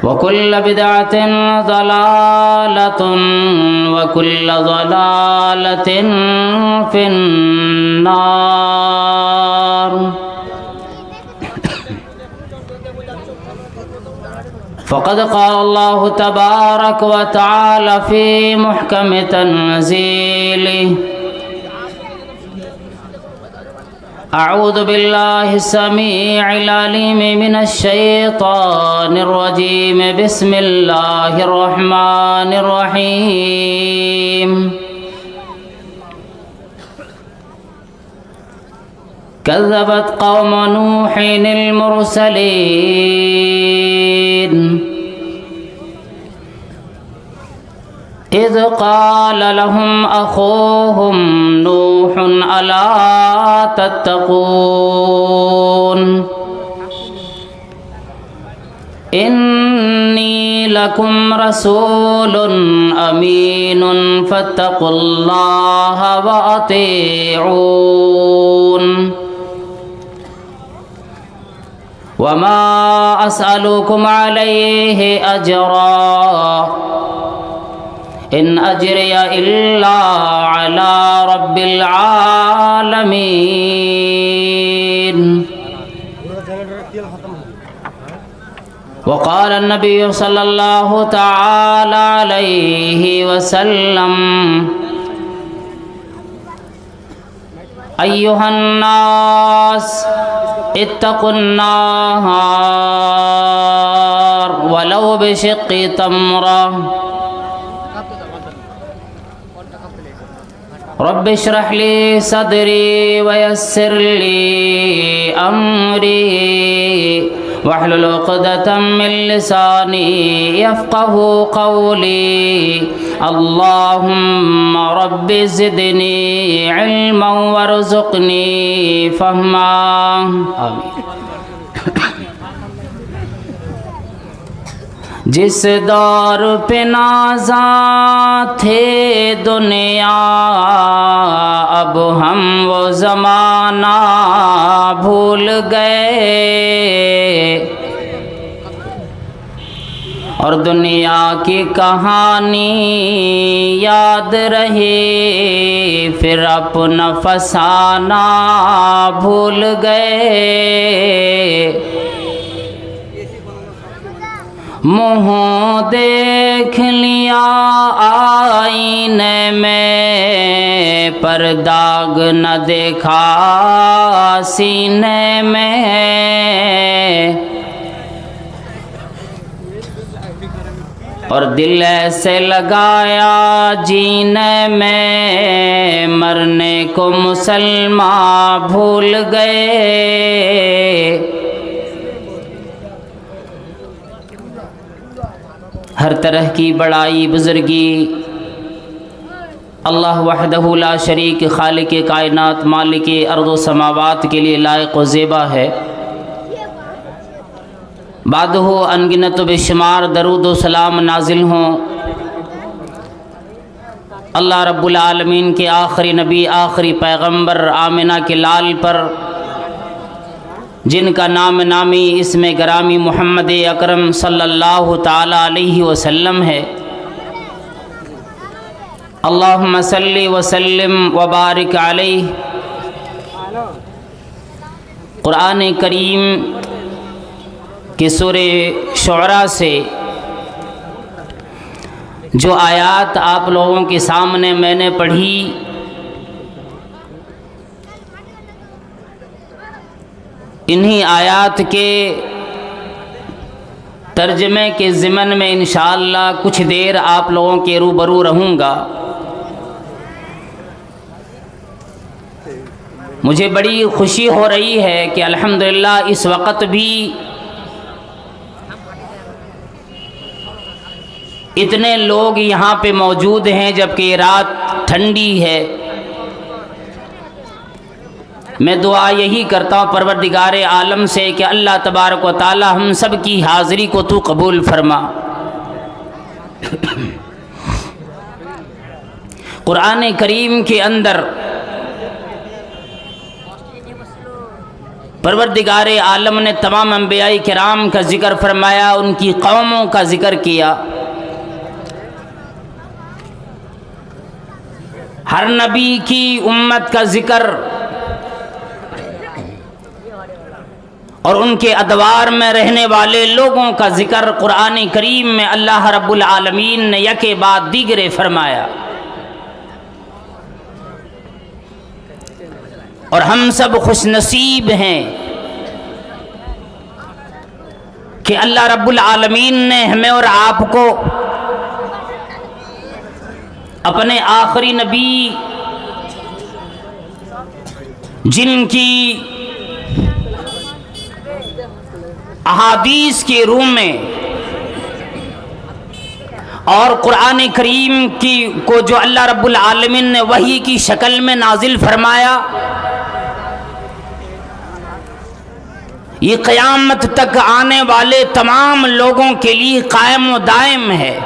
وكل بدعة ضلالة وكل ضلالة في النار. فقد قال الله تبارك وتعالى في محكم تنزيله: أعوذ بالله السميع العليم من الشيطان الرجيم. بسم الله الرحمن الرحيم. كذبت قوم نوح المرسلين إذ قال لهم أخوهم نوح ألا تتقون إني لكم رسول أمين فاتقوا الله وأطيعون وما أسألكم عليه أجرا إن أجري إلا على رب العالمين. وقال النبي صلى الله تعالى عليه وسلم: أيها الناس اتقوا النار ولو بشق تمرة. رب اشرح لي صدري ويسر لي أمري واحلل عقدة من لساني يفقه قولي. اللهم رب زدني علما وارزقني فهما. آمين. جس دور پہ نازاں تھے دنیا اب ہم وہ زمانہ بھول گئے اور دنیا کی کہانی یاد رہی پھر اپنا فسانہ بھول گئے. منہ دیکھ لیا آئینے میں پر داغ نہ دیکھا سینے میں. اور دل ایسے لگایا جینے میں مرنے کو مسلمان بھول گئے. ہر طرح کی بڑائی بزرگی اللہ وحدہ لا شریک خالق کائنات مالک ارض و سماوات کے لیے لائق و زیبا ہے. بعدہ انگنت و بے شمار درود و سلام نازل ہوں اللہ رب العالمین کے آخری نبی آخری پیغمبر آمنہ کے لال پر جن کا نام نامی اسم گرامی محمد اکرم صلی اللہ تعالی علیہ وسلم ہے. اللہم صلی وسلم وبارک علیہ. قرآن کریم کی سورہ شعراء سے جو آیات آپ لوگوں کے سامنے میں نے پڑھی انہی آیات کے ترجمے کے ضمن میں انشاءاللہ کچھ دیر آپ لوگوں کے روبرو رہوں گا. مجھے بڑی خوشی ہو رہی ہے کہ الحمدللہ اس وقت بھی اتنے لوگ یہاں پہ موجود ہیں جبکہ رات ٹھنڈی ہے. میں دعا یہی کرتا ہوں پروردگار عالم سے کہ اللہ تبارک و تعالی ہم سب کی حاضری کو تو قبول فرما. قرآن کریم کے اندر پروردگار عالم نے تمام انبیاء کرام کا ذکر فرمایا، ان کی قوموں کا ذکر کیا۔ ہر نبی کی امت کا ذکر اور ان کے ادوار میں رہنے والے لوگوں کا ذکر قرآن کریم میں اللہ رب العالمین نے یکے بعد دیگرے فرمایا۔ اور ہم سب خوش نصیب ہیں کہ اللہ رب العالمین نے ہمیں اور آپ کو اپنے آخری نبی، جن کی احادیث کے روم میں اور قرآن کریم کو جو اللہ رب العالمین نے وحی کی شکل میں نازل فرمایا، یہ قیامت تک آنے والے تمام لوگوں کے لیے قائم و دائم ہے،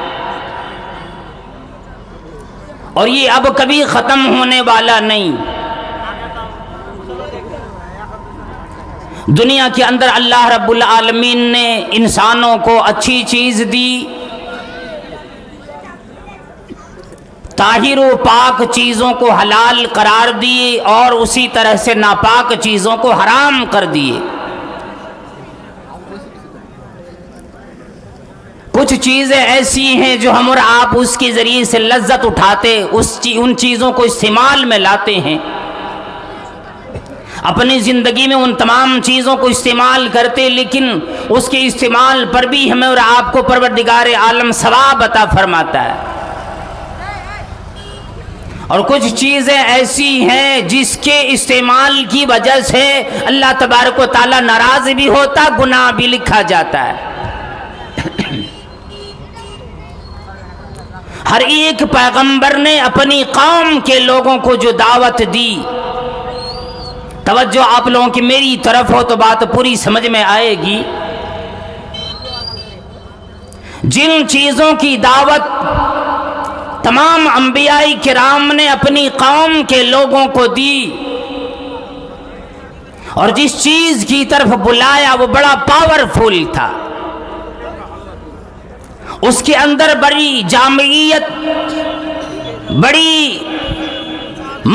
اور یہ اب کبھی ختم ہونے والا نہیں۔ دنیا کے اندر اللہ رب العالمین نے انسانوں کو اچھی چیز دی، طاہر و پاک چیزوں کو حلال قرار دیے اور اسی طرح سے ناپاک چیزوں کو حرام کر دیے۔ کچھ چیزیں ایسی ہیں جو ہم اور آپ اس کے ذریعے سے لذت اٹھاتے، ان چیزوں کو استعمال میں لاتے ہیں، اپنی زندگی میں ان تمام چیزوں کو استعمال کرتے، لیکن اس کے استعمال پر بھی ہمیں اور آپ کو پروردگار عالم ثواب عطا فرماتا ہے۔ اور کچھ چیزیں ایسی ہیں جس کے استعمال کی وجہ سے اللہ تبارک و تعالی ناراض بھی ہوتا، گناہ بھی لکھا جاتا ہے۔ ہر ایک پیغمبر نے اپنی قوم کے لوگوں کو جو دعوت دی، توجہ آپ لوگوں کی میری طرف ہو تو بات پوری سمجھ میں آئے گی۔ جن چیزوں کی دعوت تمام انبیاء کرام نے اپنی قوم کے لوگوں کو دی اور جس چیز کی طرف بلایا وہ بڑا پاورفل تھا، اس کے اندر بڑی جامعیت، بڑی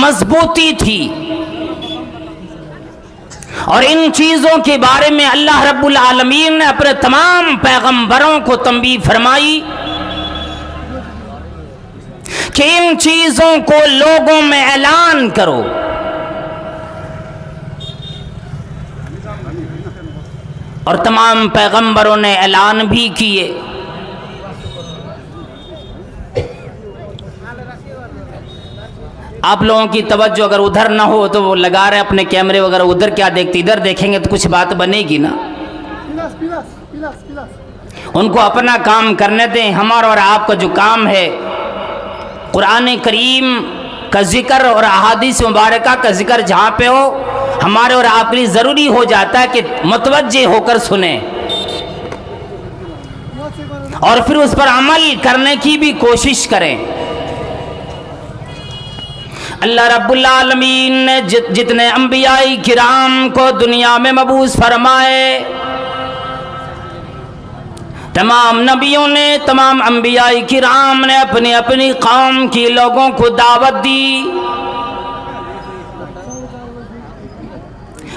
مضبوطی تھی، اور ان چیزوں کے بارے میں اللہ رب العالمین نے اپنے تمام پیغمبروں کو تنبیہ فرمائی کہ ان چیزوں کو لوگوں میں اعلان کرو۔ اور تمام پیغمبروں نے اعلان بھی کیے۔ آپ لوگوں کی توجہ اگر ادھر نہ ہو تو وہ لگا رہے اپنے کیمرے وغیرہ، ادھر کیا دیکھتے، ادھر دیکھیں گے تو کچھ بات بنے گی نا۔ ان کو اپنا کام کرنے دیں۔ ہمارا اور آپ کا جو کام ہے قرآن کریم کا ذکر اور احادیث مبارکہ کا ذکر جہاں پہ ہو، ہمارے اور آپ کے لیے ضروری ہو جاتا ہے کہ متوجہ ہو کر سنیں اور پھر اس پر عمل کرنے کی بھی کوشش کریں۔ اللہ رب العالمین نے جتنے انبیاء کرام کو دنیا میں مبعوث فرمائے، تمام نبیوں نے، تمام انبیاء کرام نے اپنی اپنی قوم کی لوگوں کو دعوت دی۔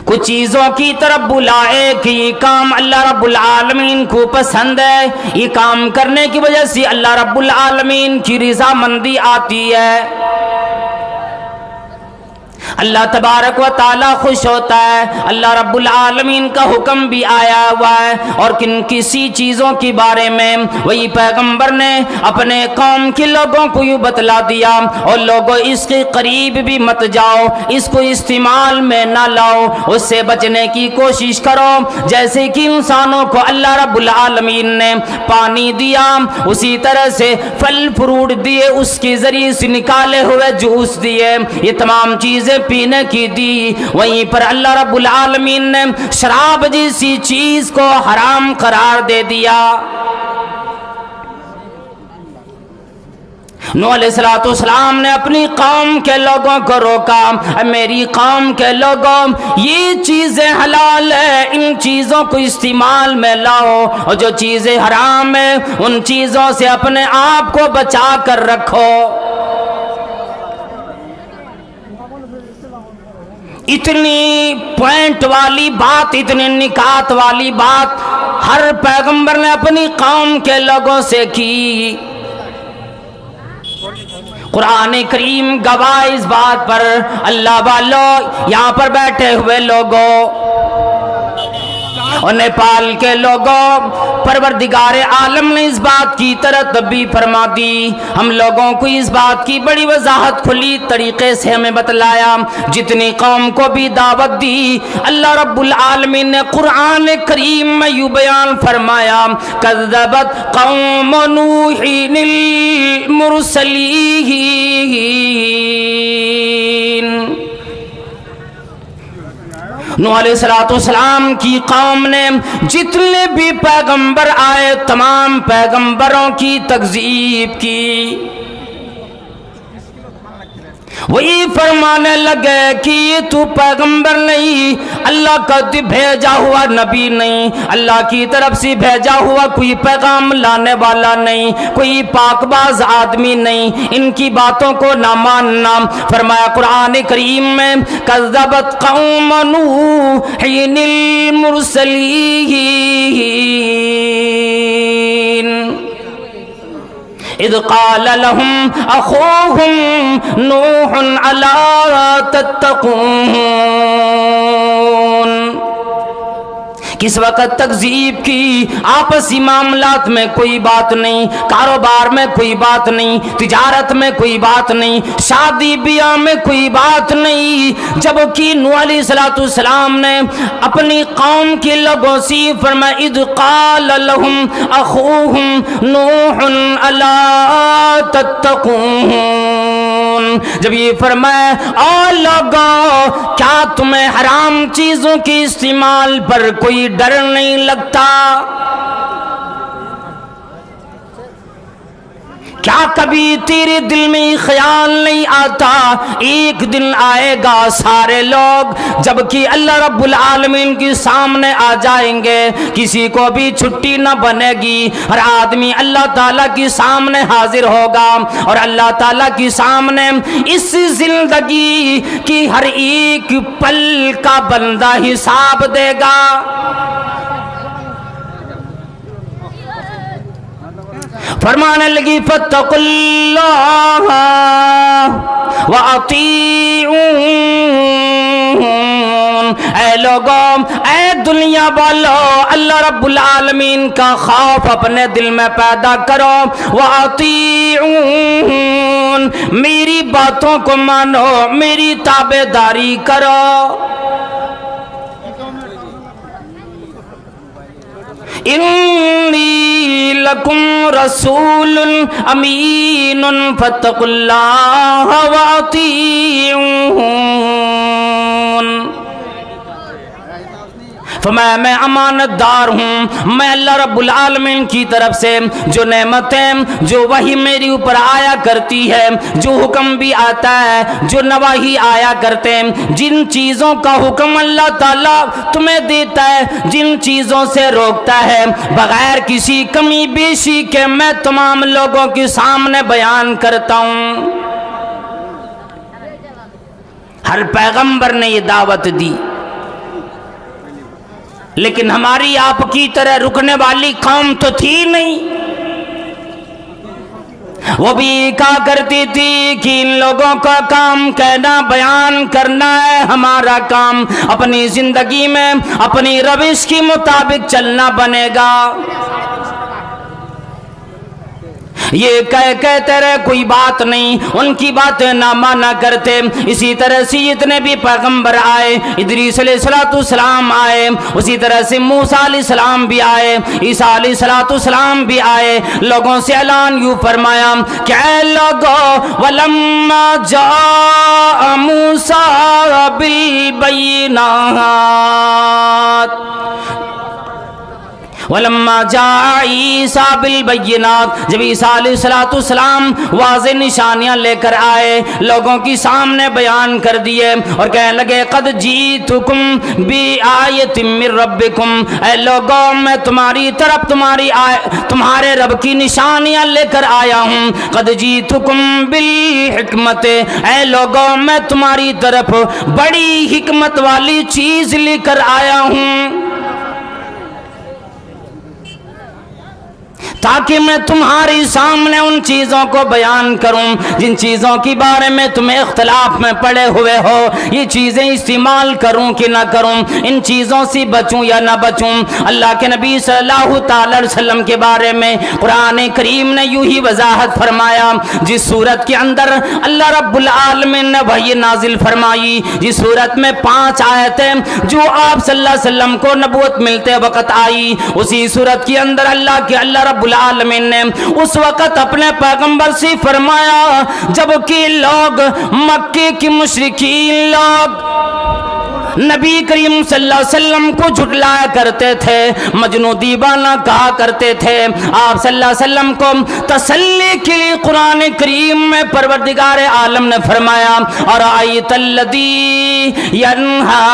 کچھ چیزوں کی طرف بلائے کہ یہ کام اللہ رب العالمین کو پسند ہے، یہ کام کرنے کی وجہ سے اللہ رب العالمین کی رضامندی آتی ہے، اللہ تبارک و تعالیٰ خوش ہوتا ہے، اللہ رب العالمین کا حکم بھی آیا ہوا ہے۔ اور کسی چیزوں کے بارے میں وہی پیغمبر نے اپنے قوم کے لوگوں کو یوں بتلا دیا، اور لوگوں اس کے قریب بھی مت جاؤ، اس کو استعمال میں نہ لاؤ، اس سے بچنے کی کوشش کرو۔ جیسے کہ انسانوں کو اللہ رب العالمین نے پانی دیا، اسی طرح سے پھل فروٹ دیے، اس کے ذریعے سے نکالے ہوئے جوس دیے، یہ تمام چیزیں پینے کی دی۔ وہیں پر اللہ رب العالمین نے شراب جیسی چیز کو حرام قرار دے دیا۔ نوح علیہ السلام نے اپنی قوم کے لوگوں کو روکا، میری قوم کے لوگوں یہ چیزیں حلال ہے، ان چیزوں کو استعمال میں لاؤ، اور جو چیزیں حرام ہیں ان چیزوں سے اپنے آپ کو بچا کر رکھو۔ اتنی پوائنٹ والی بات، اتنی نکات والی بات ہر پیغمبر نے اپنی قوم کے لوگوں سے کی۔ قرآن کریم گواہ اس بات پر، اللہ والو یہاں پر بیٹھے ہوئے لوگوں اور نیپال کے لوگوں، پروردگار عالم نے اس بات کی ترتیب فرما دی، ہم لوگوں کو اس بات کی بڑی وضاحت کھلی طریقے سے ہمیں بتلایا، جتنی قوم کو بھی دعوت دی اللہ رب العالمین نے قرآن کریم میں یوں بیان فرمایا، کذبت قوم نوح المرسلین، نوح علیہ السلام کی قوم نے جتنے بھی پیغمبر آئے تمام پیغمبروں کی تکذیب کی، وہی فرمانے لگے کہ یہ تو پیغمبر نہیں، اللہ کا بھیجا ہوا نبی نہیں، اللہ کی طرف سے بھیجا ہوا کوئی پیغام لانے والا نہیں، کوئی پاک باز آدمی نہیں، ان کی باتوں کو نہ ماننا۔ فرمایا قرآن کریم میں کذبت قوم نوح المرسلین، اذ قال لهم اخوهم نوح الا تتقون، کس وقت تکذیب کی، آپسی معاملات میں کوئی بات نہیں، کاروبار میں کوئی بات نہیں، تجارت میں کوئی بات نہیں، شادی بیاہ میں کوئی بات نہیں، جبکہ نوح علیہ السلام نے اپنی قوم کے لوگوں سے فرمایا اذ قال لهم اخوهم نوح الا تتقون، جب یہ فرمایا او لوگوں کیا تمہیں حرام چیزوں کے استعمال پر کوئی ڈر نہیں لگتا؟ کیا کبھی تیرے دل میں خیال نہیں آتا ایک دن آئے گا سارے لوگ جبکہ اللہ رب العالمین کے سامنے آ جائیں گے، کسی کو بھی چھٹی نہ بنے گی، ہر آدمی اللہ تعالیٰ کے سامنے حاضر ہوگا اور اللہ تعالیٰ کے سامنے اس زندگی کی ہر ایک پل کا بندہ حساب دے گا۔ فرمانے لگی فاتقوا اللہ وَأَطِيعُونَ، اے لوگوں، اے دنیا والو، اللہ رب العالمین کا خوف اپنے دل میں پیدا کرو، وَأَطِيعُونَ، میری باتوں کو مانو، میری تابعداری کرو۔ انی لکم رسول امین فاتقوا اللہ وَأَطِیعُونَ، فرمایا میں امانت دار ہوں، میں اللہ رب العالمین کی طرف سے جو نعمتیں، جو وحی میری اوپر آیا کرتی ہے، جو حکم بھی آتا ہے، جو نواہی آیا کرتے ہیں، جن چیزوں کا حکم اللہ تعالیٰ تمہیں دیتا ہے، جن چیزوں سے روکتا ہے، بغیر کسی کمی بیشی کے میں تمام لوگوں کے سامنے بیان کرتا ہوں۔ ہر پیغمبر نے یہ دعوت دی، لیکن ہماری آپ کی طرح رکنے والی قوم تو تھی نہیں، وہ بھی کہا کرتی تھی کہ ان لوگوں کا کام کہنا بیان کرنا ہے، ہمارا کام اپنی زندگی میں اپنی روش کے مطابق چلنا بنے گا۔ یہ کہتے رہے کوئی بات نہیں، ان کی باتیں نہ مانا کرتے۔ اسی طرح سے جتنے بھی پیغمبر آئے، ادریس علیہ السلام آئے، اسی طرح سے موسیٰ علیہ السلام بھی آئے، عیسیٰ علیہ السلام بھی آئے، لوگوں سے اعلان یوں فرمایا کہ اے لوگو وَلَمَّا جَاءَ مُوسَىٰ بِالْبَيِّنَاتِ ولما جاء عیسیٰ بالبینات، جب عیسیٰ علیہ السلام واضح نشانیاں لے کر آئے، لوگوں کی سامنے بیان کر دیے اور کہنے لگے قد جیتکم بآیۃ من ربکم، اے لوگوں میں تمہاری طرف تمہارے رب کی نشانیاں لے کر آیا ہوں، قد جیتکم بالحکمت، اے لوگوں میں تمہاری طرف بڑی حکمت والی چیز لے کر آیا ہوں، تاکہ میں تمہاری سامنے ان چیزوں کو بیان کروں جن چیزوں کی بارے میں تمہیں اختلاف میں پڑے ہوئے ہو، یہ چیزیں استعمال کروں کہ نہ کروں، ان چیزوں سے بچوں یا نہ بچوں۔ اللہ کے نبی صلی اللہ تعالی علیہ وسلم کے بارے میں قرآن کریم نے یوں ہی وضاحت فرمایا، جس صورت کے اندر اللہ رب العالمین نے وحی نازل فرمائی، جس صورت میں 5 آیتیں جو آپ صلی اللہ علیہ وسلم کو نبوت ملتے وقت آئی، اسی صورت کے اندر اللہ رب العالمین نے اس وقت اپنے پیغمبر سے فرمایا جبکہ لوگ مکے کی مشرکین لوگ نبی کریم صلی اللہ علیہ وسلم کو جھٹلایا کرتے تھے، مجنون دیوانہ کہا کرتے تھے، آپ صلی اللہ علیہ وسلم کو تسلی کے لیے قرآن کریم میں پروردگار عالم نے فرمایا ارأیت الذی ینہا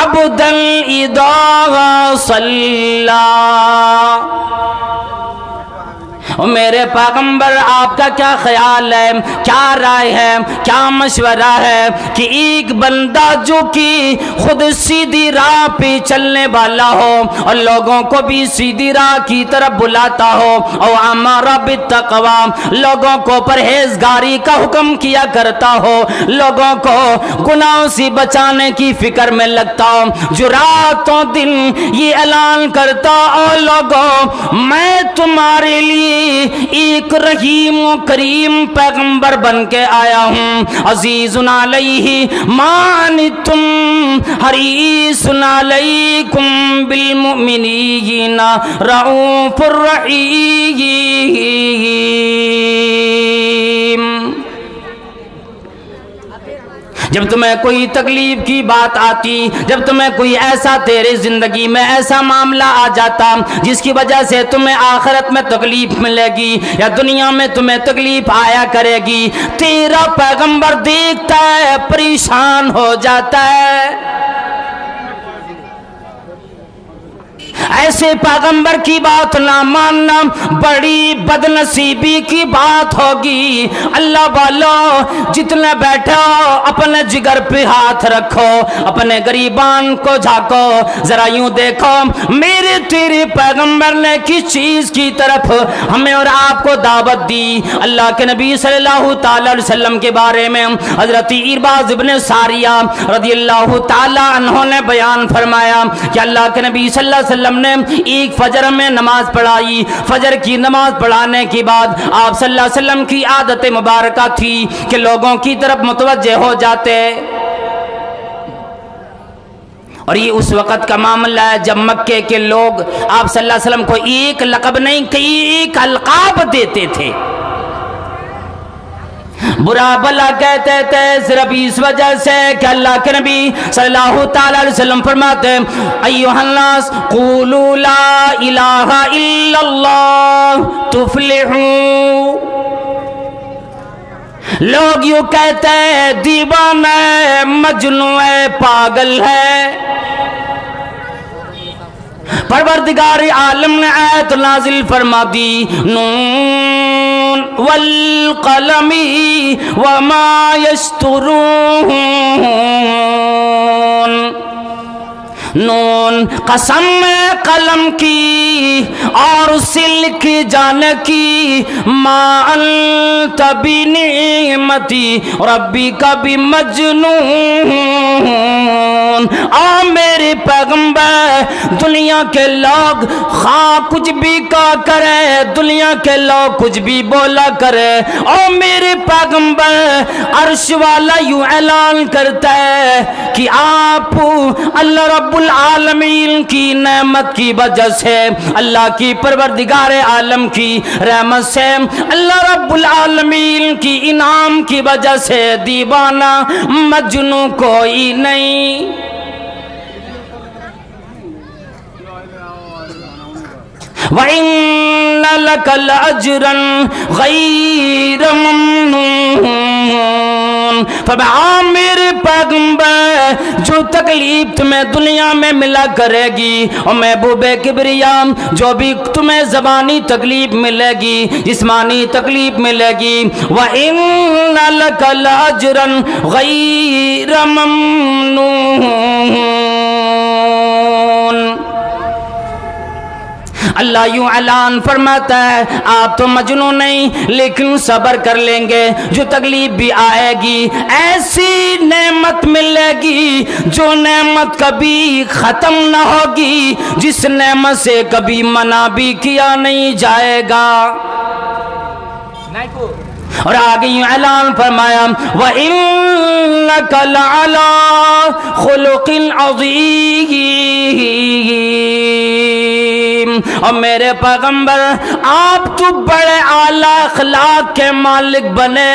عبدا اذا صلی، میرے پیغمبر آپ کا کیا خیال ہے، کیا رائے ہے، کیا مشورہ ہے کہ ایک بندہ جو کہ خود سیدھی راہ پہ چلنے والا ہو اور لوگوں کو بھی سیدھی راہ کی طرف بلاتا ہو، اور امر بالتقوی، لوگوں کو پرہیزگاری کا حکم کیا کرتا ہو، لوگوں کو گناہوں سے بچانے کی فکر میں لگتا ہو، جو راتوں دن یہ اعلان کرتا او لوگوں میں تمہارے لیے ایک رحیم و کریم پیغمبر بن کے آیا ہوں، عزیز علیہ ما عنتم حریص علیکم بالمؤمنین رؤوف الرحیم۔ جب تمہیں کوئی تکلیف کی بات آتی، جب تمہیں کوئی ایسا تیرے زندگی میں ایسا معاملہ آ جاتا جس کی وجہ سے تمہیں آخرت میں تکلیف ملے گی یا دنیا میں تمہیں تکلیف آیا کرے گی، تیرا پیغمبر دیکھتا ہے، پریشان ہو جاتا ہے۔ ایسے پیغمبر کی بات نہ ماننا بڑی بدنصیبی کی بات ہوگی۔ اللہ والو جتنے بیٹھے ہو اپنے جگر پہ ہاتھ رکھو، اپنے غریبان کو جھانکو، ذرا یوں دیکھو میرے تیرے پیغمبر نے کس چیز کی طرف ہمیں اور آپ کو دعوت دی۔ اللہ کے نبی صلی اللہ تعالی علیہ وسلم کے بارے میں حضرت ارباز ابن ساریہ رضی اللہ تعالی عنہ نے بیان فرمایا کہ اللہ کے نبی صلی اللہ علیہ وسلم نے ایک فجر میں نماز پڑھائی، فجر کی نماز پڑھانے کے بعد آپ صلی اللہ علیہ وسلم کی عادت مبارکہ تھی کہ لوگوں کی طرف متوجہ ہو جاتے، اور یہ اس وقت کا معاملہ ہے جب مکے کے لوگ آپ صلی اللہ علیہ وسلم کو ایک لقب نہیں کئی ایک القاب دیتے تھے، برا بلا کہتے تھے، صرف اس وجہ سے کہ اللہ کے نبی صلی اللہ تعالی علیہ وسلم فرماتے ایھا الناس قولوا لا الہ الا اللہ تفلحوا، لوگ یوں کہتے ہیں دیوانہ ہے، مجنون ہے، پاگل ہے۔ پروردگار عالم نے آیت نازل فرما دی نون والقلم وما یسطرون، نون قسم ہے قلم کی اور اسے لکھے جانے کی، ما انت بنعمتی ربی کا بھی مجنون۔ آ میرے پیغمبر دنیا کے لوگ خواہ کچھ بھی کہا کرے، دنیا کے لوگ کچھ بھی بولا کرے، او میرے پیغمبر عرش والا یوں اعلان کرتا ہے کہ آپ اللہ رب العالمین کی نعمت کی وجہ سے، اللہ کی پروردگار عالم کی رحمت سے، اللہ رب العالمین کی انعام کی وجہ سے دیوانہ مجنون کوئی نہیں۔ وَإِنَّ لَكَ لَأَجْرًا غَيْرَ مَمْنُونٍ۔ فرمایا میرے پیغمبر جو تکلیف تمہیں دنیا میں ملا کرے گی، اور محبوب کبریا جو بھی تمہیں زبانی تکلیف ملے گی، جسمانی تکلیف ملے گی، وَإِنَّ لَكَ لَأَجْرًا غَيْرَ مَمْنُونٍ۔ اللہ یوں اعلان فرماتا ہے آپ تو مجنون نہیں لیکن صبر کر لیں گے، جو تکلیف بھی آئے گی ایسی نعمت ملے گی جو نعمت کبھی ختم نہ ہوگی، جس نعمت سے کبھی منع بھی کیا نہیں جائے گا۔ اور آگے یوں اعلان فرمایا وَإِنَّكَ لَعَلَىٰ خُلُقٍ عَظِيمٍ۔ اور میرے پیغمبر آپ تو بڑے اعلیٰ اخلاق کے مالک بنے،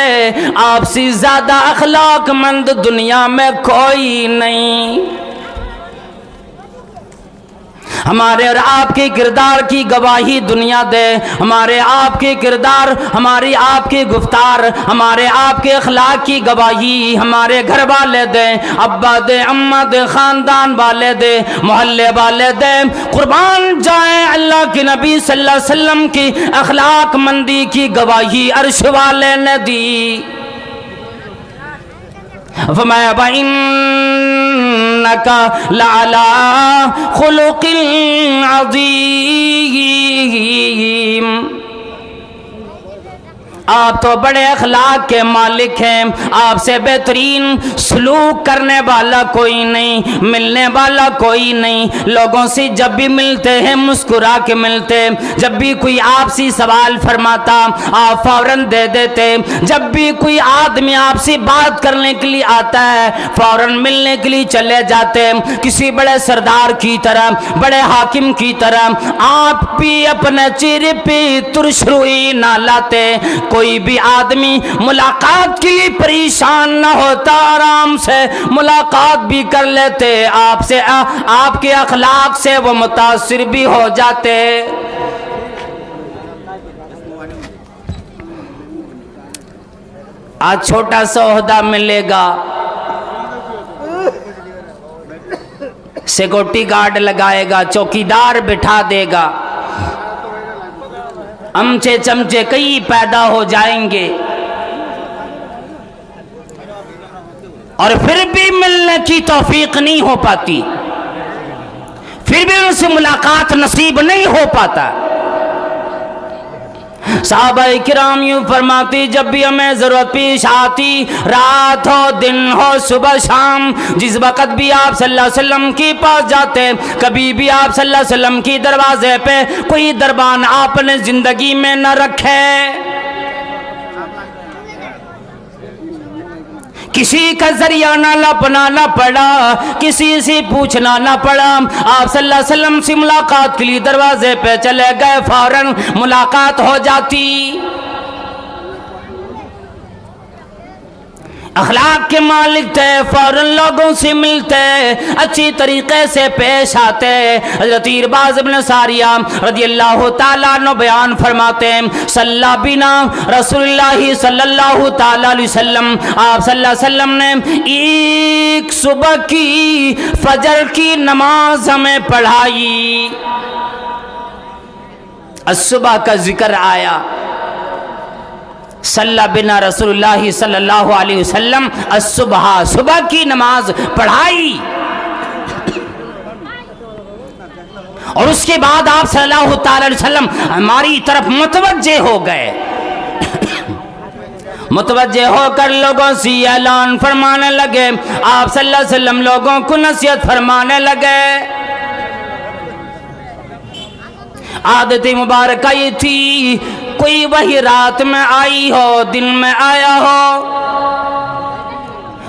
آپ سے زیادہ اخلاق مند دنیا میں کوئی نہیں۔ ہمارے اور آپ کے کردار کی گواہی دنیا دے، ہمارے آپ کے کردار، ہماری آپ کی گفتار، ہمارے آپ کے اخلاق کی گواہی ہمارے گھر والے دیں، ابا دے، اماں دے، خاندان والے دے، محلے والے دے، قربان جائیں اللہ کے نبی صلی اللہ علیہ وسلم کی اخلاق مندی کی گواہی عرش والے نے دی۔ فرمایا وَإِنَّكَ لَعَلَىٰ خُلُقٍ عَظِيمٍ۔ آپ تو بڑے اخلاق کے مالک ہیں، آپ سے بہترین سلوک کرنے والا کوئی نہیں، ملنے والا کوئی نہیں۔ لوگوں سے جب بھی ملتے ہیں مسکرا کے ملتے، جب بھی کوئی آپ سے سوال فرماتا آپ فوراً دے دیتے، جب بھی کوئی آدمی آپ سے بات کرنے کے لیے آتا ہے فوراً ملنے کے لیے چلے جاتے، کسی بڑے سردار کی طرح، بڑے حاکم کی طرح آپ بھی اپنے چہرے پہ ترش روئی نہ لاتے۔ کوئی بھی آدمی ملاقات کے لیے پریشان نہ ہوتا، آرام سے ملاقات بھی کر لیتے، آپ سے، آپ کے اخلاق سے وہ متاثر بھی ہو جاتے۔ آج چھوٹا سا عہدہ ملے گا، سیکورٹی گارڈ لگائے گا، چوکیدار بٹھا دے گا، امچے چمچے کئی پیدا ہو جائیں گے، اور پھر بھی ملنے کی توفیق نہیں ہو پاتی، پھر بھی ان سے ملاقات نصیب نہیں ہو پاتا۔ صحابہ کرام یوں فرماتی جب بھی ہمیں ضرورت پیش آتی، رات ہو دن ہو صبح شام، جس وقت بھی آپ صلی اللہ علیہ وسلم کے پاس جاتے، کبھی بھی آپ صلی اللہ علیہ وسلم کی دروازے پہ کوئی دربان آپ نے زندگی میں نہ رکھے، کسی کا ذریعہ نہ اپنانا پڑا، کسی سے پوچھنا نہ پڑا، آپ صلی اللہ علیہ وسلم سے ملاقات کے لیے دروازے پہ چلے گئے، فوراً ملاقات ہو جاتی۔ اخلاق کے مالک تھے، فوراً لوگوں سے ملتے، اچھی طریقے سے پیش آتے۔ حضرت عرباض بن ساریہ رضی اللہ تعالیٰ عنہ بیان فرماتے ہیں صلی بنا رسول اللہ صلی اللہ تعالیٰ علیہ وسلم، آپ صلی اللہ علیہ وسلم نے ایک صبح کی فجر کی نماز ہمیں پڑھائی۔ الصبح کا ذکر آیا، صلی بنا رسول اللہ صلی اللہ علیہ وسلم الصبح، صبح کی نماز پڑھائی، اور اس کے بعد آپ صلی اللہ تعالی علیہ وسلم ہماری طرف متوجہ ہو گئے، متوجہ ہو کر لوگوں سے اعلان فرمانے لگے، آپ صلی اللہ علیہ وسلم لوگوں کو نصیحت فرمانے لگے۔ عادت مبارکہ یہ تھی کوئی وہی رات میں آئی ہو، دن میں آیا ہو،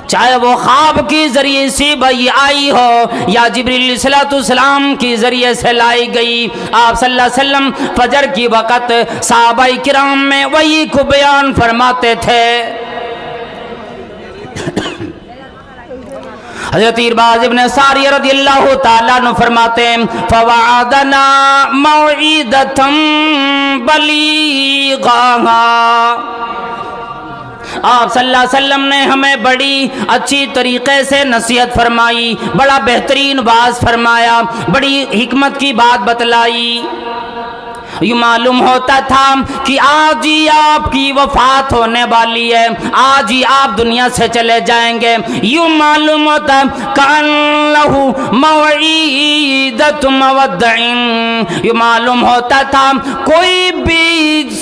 چاہے وہ خواب کے ذریعے سے وہی آئی ہو یا جبریل علیہ السلام کے ذریعے سے لائی گئی، آپ صلی اللہ علیہ وسلم فجر کی وقت صحابہ کرام میں وہی کو بیان فرماتے تھے۔ حضرت ارباز ابن ساریہ رضی اللہ تعالیٰ عنہ فرماتے ہیں فوعدنا موعدۃ بلیغا، آپ صلی اللہ علیہ وسلم نے ہمیں بڑی اچھی طریقے سے نصیحت فرمائی، بڑا بہترین واعظ فرمایا، بڑی حکمت کی بات بتلائی۔ یہ معلوم ہوتا تھا کہ آج ہی آپ کی وفات ہونے والی ہے، آج ہی آپ دنیا سے چلے جائیں گے۔ یوں معلوم ہوتا کان لہو موعدۃ مودع، یہ معلوم ہوتا تھا کوئی بھی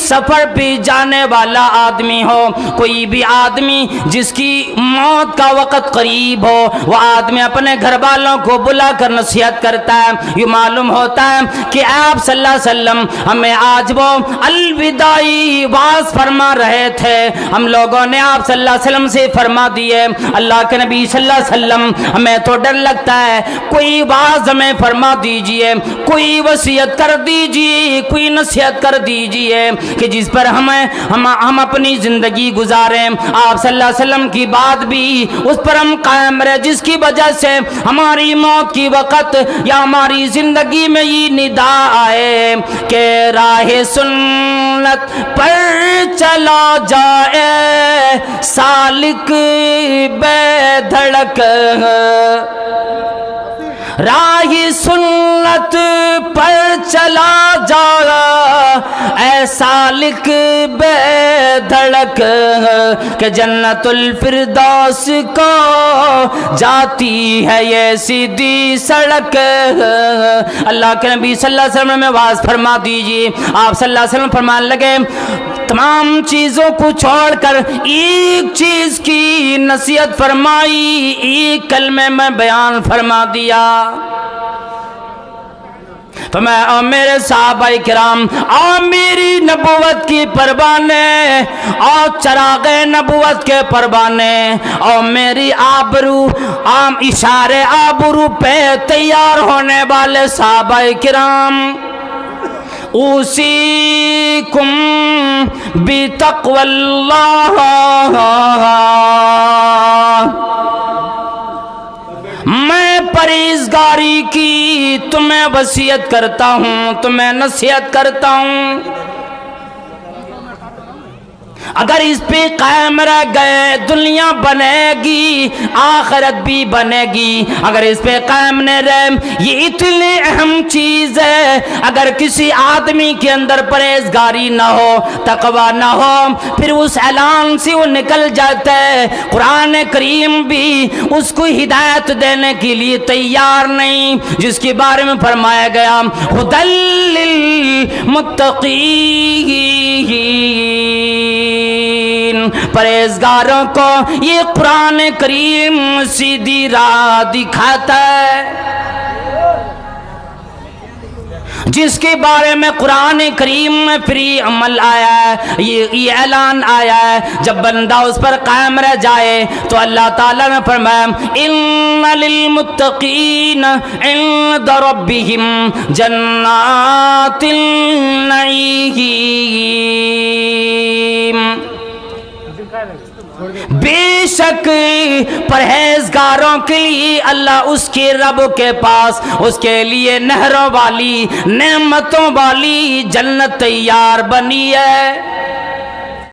سفر پہ جانے والا آدمی ہو، کوئی بھی آدمی جس کی موت کا وقت قریب ہو، وہ آدمی اپنے گھر والوں کو بلا کر نصیحت کرتا ہے۔ یہ معلوم ہوتا ہے کہ آپ صلی اللہ علیہ وسلم ہمیں آج وہ الوداعی واعظ فرما رہے تھے، ہم لوگوں نے آپ صلی اللہ علیہ وسلم سے فرما دیے۔ اللہ کے نبی صلی اللہ علیہ وسلم ہمیں تو ڈر لگتا ہے، کوئی واعظ ہمیں فرما دیجئے، کوئی وصیت کر دیجئے، کوئی نصیحت کر دیجئے کہ جس پر ہم اپنی زندگی گزاریں، آپ صلی اللہ علیہ وسلم کی بات بھی اس پر ہم قائم رہے، جس کی وجہ سے ہماری موت کی وقت یا ہماری زندگی میں یہ ندا آئے کہ راہ سنت پر چلا جائے سالک بے دھڑک، راہ سنت پر چلا جا اے سالک بے دھڑک، کہ جنت الفردوس کو جاتی ہے یہ سیدھی سڑک۔ اللہ کے نبی صلی اللہ علیہ وسلم میں واعظ فرما دیجیے۔ آپ صلی اللہ علیہ وسلم فرمان لگے تمام چیزوں کو چھوڑ کر ایک چیز کی نصیحت فرمائی، ایک کلمے میں بیان فرما دیا۔ فرمایا میرے صحابہ کرام، میری نبوت کی پروانے اور چراغ نبوت کے پروانے اور میری آبرو اشارے آبرو پہ تیار ہونے والے صحابہ کرام، اوصیکم بتقوی اللہ، میں پرہیزگاری کی تمہیں وصیت کرتا ہوں، تمہیں نصیحت کرتا ہوں۔ اگر اس پہ قائم رہ گئے دنیا بنے گی، آخرت بھی بنے گی۔ اگر اس پہ قائم نہ رہے، یہ اتنی اہم چیز ہے، اگر کسی آدمی کے اندر پرہیزگاری نہ ہو، تقوی نہ ہو، پھر اس اعلان سے وہ نکل جاتا ہے۔ قرآن کریم بھی اس کو ہدایت دینے کے لیے تیار نہیں، جس کے بارے میں فرمایا گیا ھدی للمتقین، پرہیزگاروں کو یہ قرآن کریم سیدھی راہ دکھاتا ہے، جس کے بارے میں قرآن کریم میں فری عمل آیا ہے، یہ اعلان آیا ہے۔ جب بندہ اس پر قائم رہ جائے تو اللہ تعالیٰ نے فرمایا ان للمتقین عند ربہم جنات النعیم، بے شک پرہیزگاروں کے لیے اللہ اس کے رب کے پاس اس کے لیے نہروں والی، نعمتوں والی جنت تیار بنی ہے۔